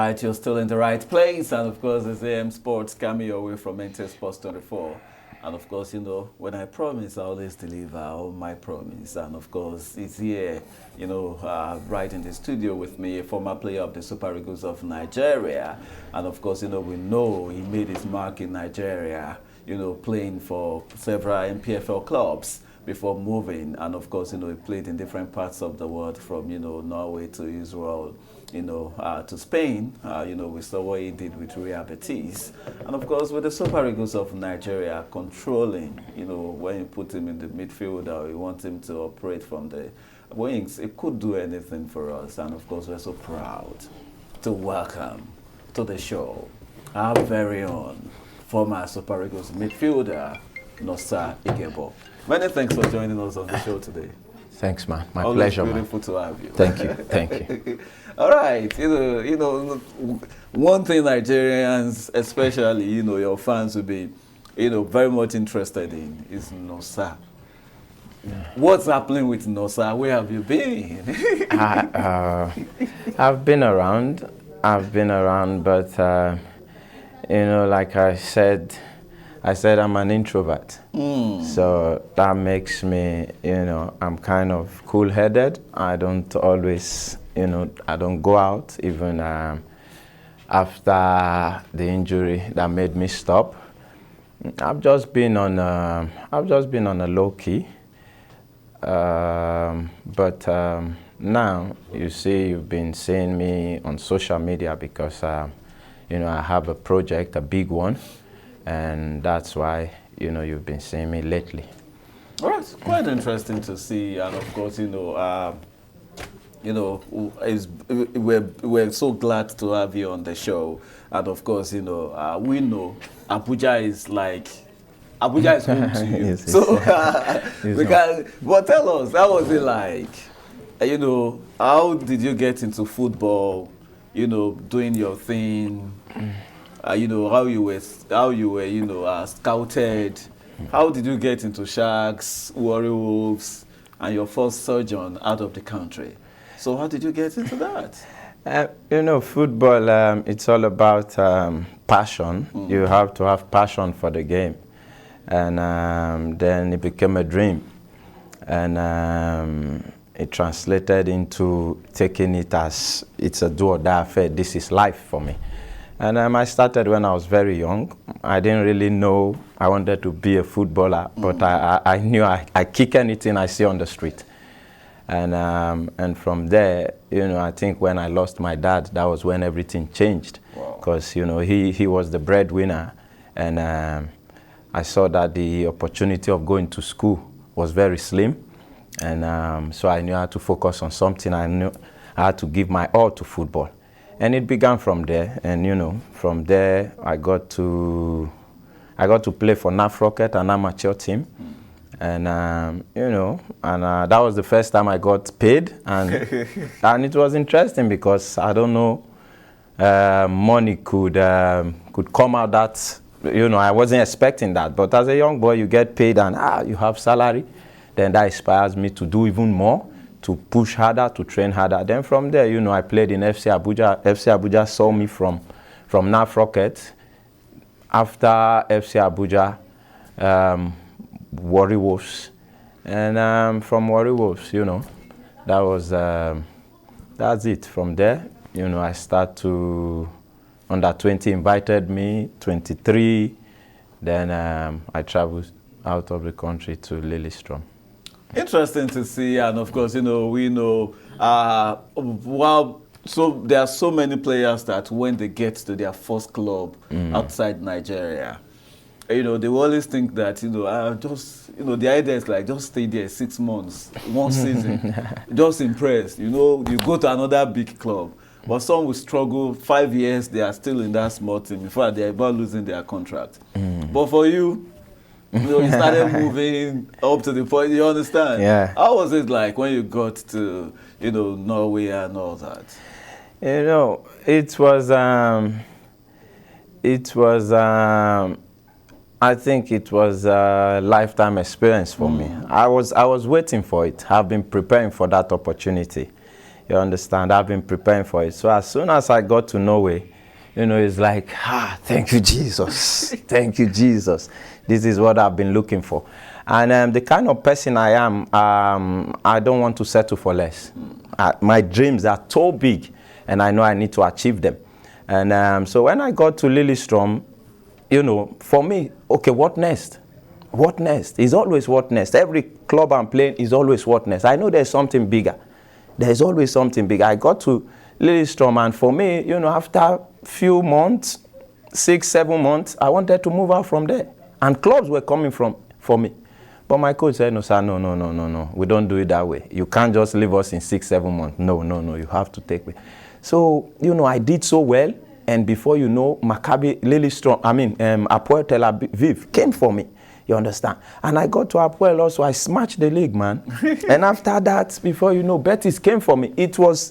right, you're still in the right place. And of course, it's AM Sports coming your way from NT Sports 24. And of course, when I promise, I always deliver on my promise. And of course, it's here, right in the studio with me, a former player of the Super Eagles of Nigeria. And of course, we know he made his mark in Nigeria, playing for several MPFL clubs before moving. And of course, he played in different parts of the world from, Norway to Israel, to Spain. We saw what he did with Real Betis. And of course, with the Super Eagles of Nigeria controlling, when you put him in the midfield or you want him to operate from the wings, it could do anything for us. And of course, we're so proud to welcome to the show our very own former Super Eagles midfielder, Nosa Igiebor. Many thanks for joining us on the show today. Thanks, man. My Always pleasure, beautiful man. to have you. Thank you. Thank you. All right. One thing Nigerians, especially, your fans will be, very much interested in is Nosa. What's happening with Nosa? Where have you been? I've been around. But, like I said I'm an introvert. So that makes me, I'm kind of cool-headed. I don't always, I don't go out even after the injury that made me stop. I've just been on a low key. But now you see, you've been seeing me on social media because I have a project, a big one. And that's why, you've been seeing me lately. All right, it's quite interesting to see. And of course, we're so glad to have you on the show. And of course, we know Abuja is home to you. Yes, But tell us, how was it like? How did you get into football? Doing your thing. How you were scouted. How did you get into Sharks, Warri Wolves, and your first sojourn out of the country? So how did you get into that? Football, it's all about passion. You have to have passion for the game. And then it became a dream. And it translated into taking it as it's a do-or-die affair. This is life for me. And I started when I was very young. I didn't really know I wanted to be a footballer, but I knew I kick anything I see on the street. And from there, I think when I lost my dad, that was when everything changed. Because, he was the breadwinner. And I saw that the opportunity of going to school was very slim. And so I knew I had to focus on something. I knew I had to give my all to football. And it began from there, and from there I got to play for NAF Rocket, an amateur team, and that was the first time I got paid, and and it was interesting because I don't know, money could come out that I wasn't expecting that, but as a young boy you get paid and you have salary, then that inspires me to do even more. To push harder, to train harder. Then from there, I played in FC Abuja. FC Abuja saw me from NAF Rocket. After FC Abuja, Warri Wolves. And from Warri Wolves, that's it. From there, I start to, under 20 invited me, 23. Then I traveled out of the country to Lillestrøm. Interesting to see, and of course, we know, so there are so many players that when they get to their first club outside Nigeria, they always think that, the idea is like, just stay there 6 months, 1 season, just impress, you go to another big club. But some will struggle 5 years, they are still in that small team before they're about losing their contract. But for you, you started moving up to the point, you understand? Yeah. How was it like when you got to, Norway and all that? I think it was a lifetime experience for me. I was waiting for it. I've been preparing for that opportunity. You understand? I've been preparing for it. So as soon as I got to Norway, it's like, thank you, Jesus. Thank you, Jesus. This is what I've been looking for. And the kind of person I am, I don't want to settle for less. My dreams are so big, and I know I need to achieve them. And so when I got to Lillestrøm, for me, okay, what next? What next? It's always what next. Every club I'm playing is always what next. I know there's something bigger. There's always something bigger. I got to Lillestrøm, and for me, after a few months, 6-7 months, I wanted to move out from there. And clubs were coming for me. But my coach said, no, sir, no. We don't do it that way. You can't just leave us in 6-7 months. No. You have to take me. So, I did so well. And before you know, Maccabi Lillestrøm, Hapoel Tel Aviv came for me. You understand? And I got to Hapoel also. I smashed the league, man. And after that, before you know, Betis came for me. It was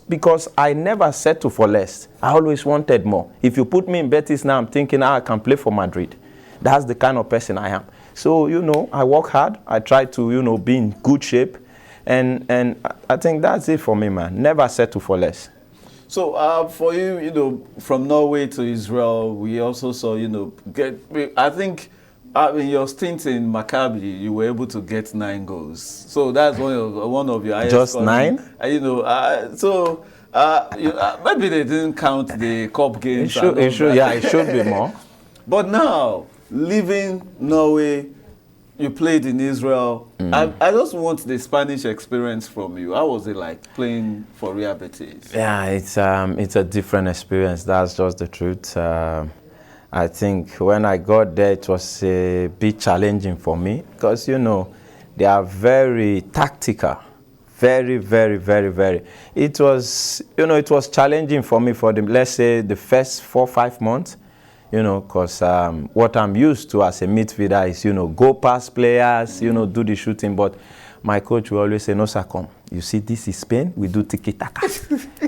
because I never settled for less. I always wanted more. If you put me in Betis now, I'm thinking, I can play for Madrid. That's the kind of person I am. So, I work hard. I try to, be in good shape. And I think that's it for me, man. Never settle for less. So for you, from Norway to Israel, we also saw, I think in your stint in Maccabi, you were able to get 9 goals. So that's one of your highest. Just scoring. 9? Maybe they didn't count the cup games. It should be more. But now, leaving Norway, you played in Israel. I just want the Spanish experience from you. How was it like playing for Real Betis? Yeah, it's a different experience. That's just the truth. I think when I got there, it was a bit challenging for me because, they are very tactical. Very, very, very, very. It was, it was challenging for me for let's say, the first 4-5 months. Because what I'm used to as a midfielder is, go past players, do the shooting. But my coach will always say, Nosa, come. You see, this is Spain. We do tiki-taka.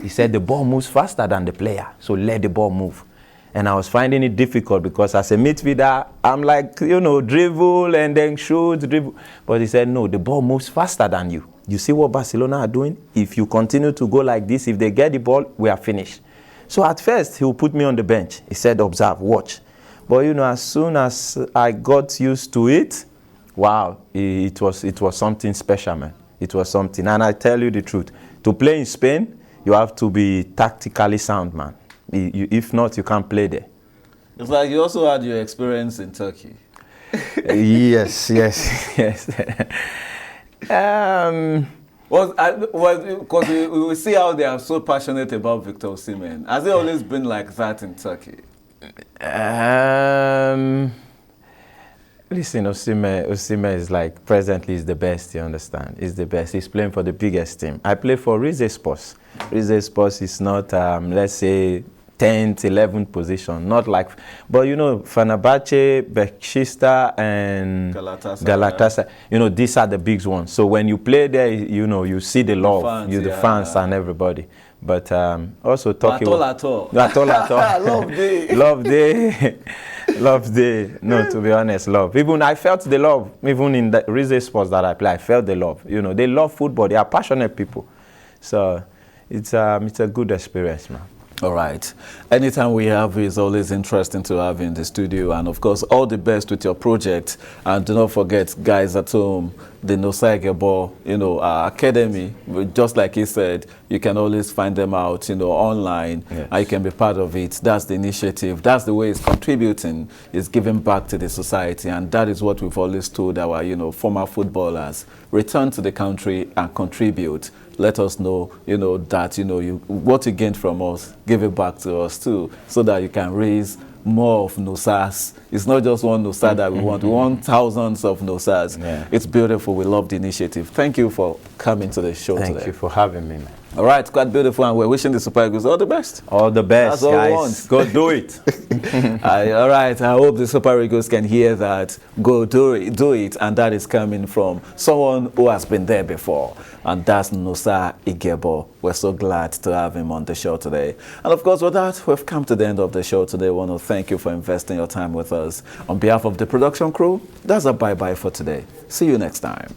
He said the ball moves faster than the player, so let the ball move. And I was finding it difficult because as a midfielder, I'm like, dribble and then shoot, dribble. But he said, no, the ball moves faster than you. You see what Barcelona are doing? If you continue to go like this, if they get the ball, we are finished. So at first, he would put me on the bench. He said, observe, watch. But, as soon as I got used to it, wow, it was something special, man. It was something. And I tell you the truth, to play in Spain, you have to be tactically sound, man. If not, you can't play there. It's like you also had your experience in Turkey. Yes. Because we see how they are so passionate about Victor Osimhen. Has it always been like that in Turkey? Listen, Osimhen is like, presently is the best, you understand? He's the best. He's playing for the biggest team. I play for Rizespor. Rizespor is not, let's say, 10th, 11th position. Not like, but Fenerbahce, Beşiktaş, and Galatasaray. These are the big ones. So when you play there, you see the love, the fans and everybody. But also talking at all. Love day. No, to be honest, love. Even I felt the love. Even in the Rizespor that I play, I felt the love. They love football. They are passionate people. So it's a good experience, man. All right. Anytime we have you, it's always interesting to have you in the studio. And of course, all the best with your project. And do not forget, guys at home, the Nosa Igiebor, academy. Just like he said, you can always find them out, online. Yes. And you can be part of it. That's the initiative. That's the way it's contributing. It's giving back to the society. And that is what we've always told our, former footballers. Return to the country and contribute. Let us know, that, what you gained from us, give it back to us too, so that you can raise more of Nosas. It's not just one Nosa that we want. We want thousands of Nosas. Yeah. It's beautiful. We love the initiative. Thank you for coming to the show today. Thank you for having me, man. All right, it's quite beautiful, and we're wishing the Super Eagles all the best. All the best, all guys. Go do it. All right, I hope the Super Eagles can hear that. Go do it, and that is coming from someone who has been there before, and that's Nosa Igiebor. We're so glad to have him on the show today. And of course, with that, we've come to the end of the show today. I want to thank you for investing your time with us. On behalf of the production crew, that's a bye-bye for today. See you next time.